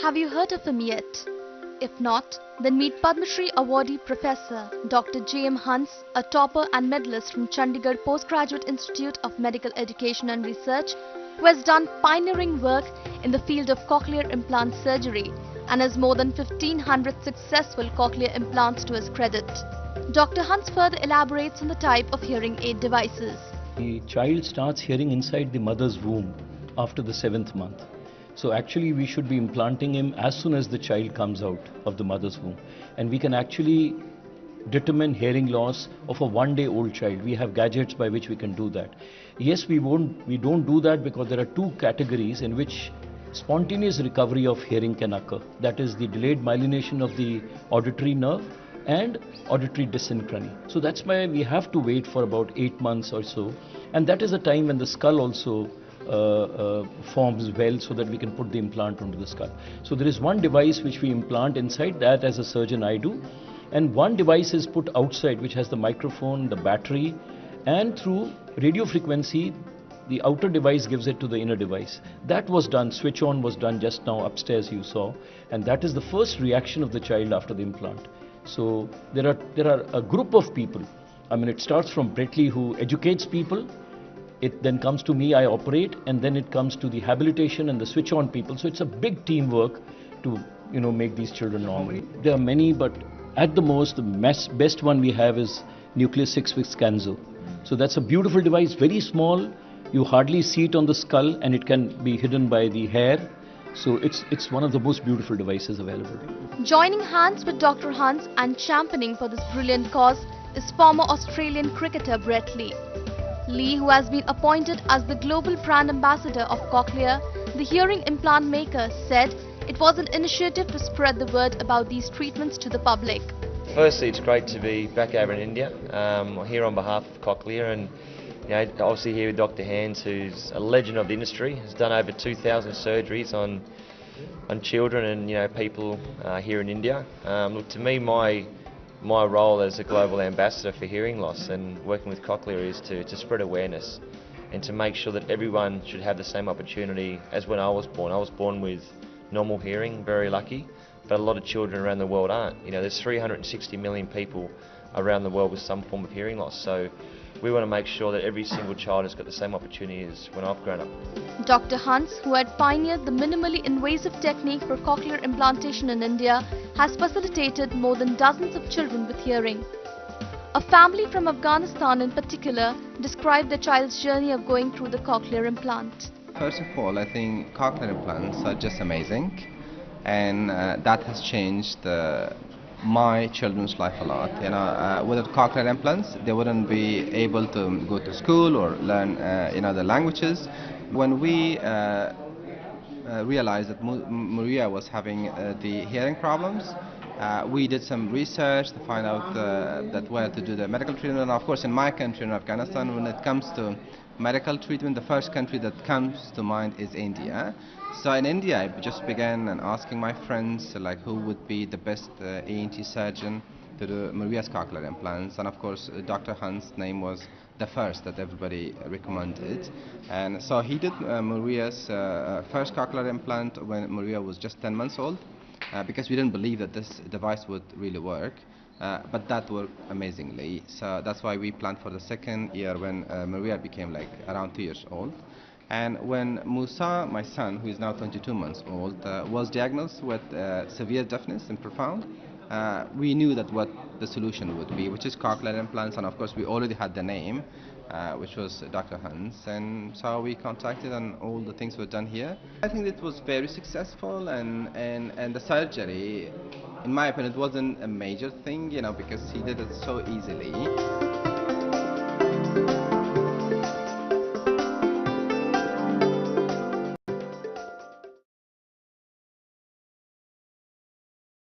Have you heard of him yet? If not, then meet Padmashree awardee Professor Dr. J.M. Hans, a topper and medalist from Chandigarh Postgraduate Institute of Medical Education and Research, who has done pioneering work in the field of cochlear implant surgery and has more than 1,500 successful cochlear implants to his credit. Dr. Hans further elaborates on the type of hearing aid devices. The child starts hearing inside the mother's womb after the 7th month. So actually we should be implanting him as soon as the child comes out of the mother's womb. And we can actually determine hearing loss of a 1-day-old child. We have gadgets by which we can do that. Yes, we don't do that because there are 2 categories in which spontaneous recovery of hearing can occur. That is the delayed myelination of the auditory nerve and auditory dysynchrony. So that's why we have to wait for about 8 months or so. And that is a time when the skull also forms well, so that we can put the implant onto the skull. So there is one device which we implant inside, that as a surgeon I do, and one device is put outside which has the microphone, the battery, and through radio frequency the outer device gives it to the inner device. That was done, switch on was done just now upstairs you saw, and that is the first reaction of the child after the implant. So there are a group of people. I mean, it starts from Bretley, who educates people. It then comes to me, I operate, and then it comes to the habilitation and the switch on people. So it's a big teamwork to make these children normal. There are many, but at the most the best one we have is Nucleus 6 with Scanzo. So that's a beautiful device, very small. You hardly see it on the skull, and it can be hidden by the hair. So it's one of the most beautiful devices available. Joining hands with Dr. Hans and championing for this brilliant cause is former Australian cricketer Brett Lee. Lee, who has been appointed as the global brand ambassador of Cochlear, the hearing implant maker, said it was an initiative to spread the word about these treatments to the public. Firstly, it's great to be back over in India, here on behalf of Cochlear, and obviously here with Dr. Hans, who's a legend of the industry, has done over 2,000 surgeries on children and people here in India. Look, to me, my role as a global ambassador for hearing loss and working with Cochlear is to spread awareness and to make sure that everyone should have the same opportunity as when I was born. I was born with normal hearing, very lucky, but a lot of children around the world aren't. There's 360 million people around the world with some form of hearing loss. So we want to make sure that every single child has got the same opportunity as when I've grown up. Dr. Hans, who had pioneered the minimally invasive technique for cochlear implantation in India, has facilitated more than dozens of children with hearing. A family from Afghanistan in particular described their child's journey of going through the cochlear implant. First of all, I think cochlear implants are just amazing, and that has changed my children's life a lot. Without cochlear implants, they wouldn't be able to go to school or learn the languages. When we realized that Maria was having the hearing problems, we did some research to find out that where to do the medical treatment. And of course, in my country, in Afghanistan, when it comes to medical treatment, the first country that comes to mind is India. So in India, I just began asking my friends who would be the best ENT surgeon to do Maria's cochlear implants, and of course Dr. Hans' name was the first that everybody recommended. And so he did Maria's first cochlear implant when Maria was just 10 months old, because we didn't believe that this device would really work. But that worked amazingly. So that's why we planned for the second year when Maria became around 2 years old. And when Musa, my son, who is now 22 months old, was diagnosed with severe deafness and profound, we knew that what the solution would be, which is cochlear implants. And of course we already had the name, which was Dr. Hans, and so we contacted, and all the things were done here. I think it was very successful, and the surgery, in my opinion, it wasn't a major thing, because he did it so easily.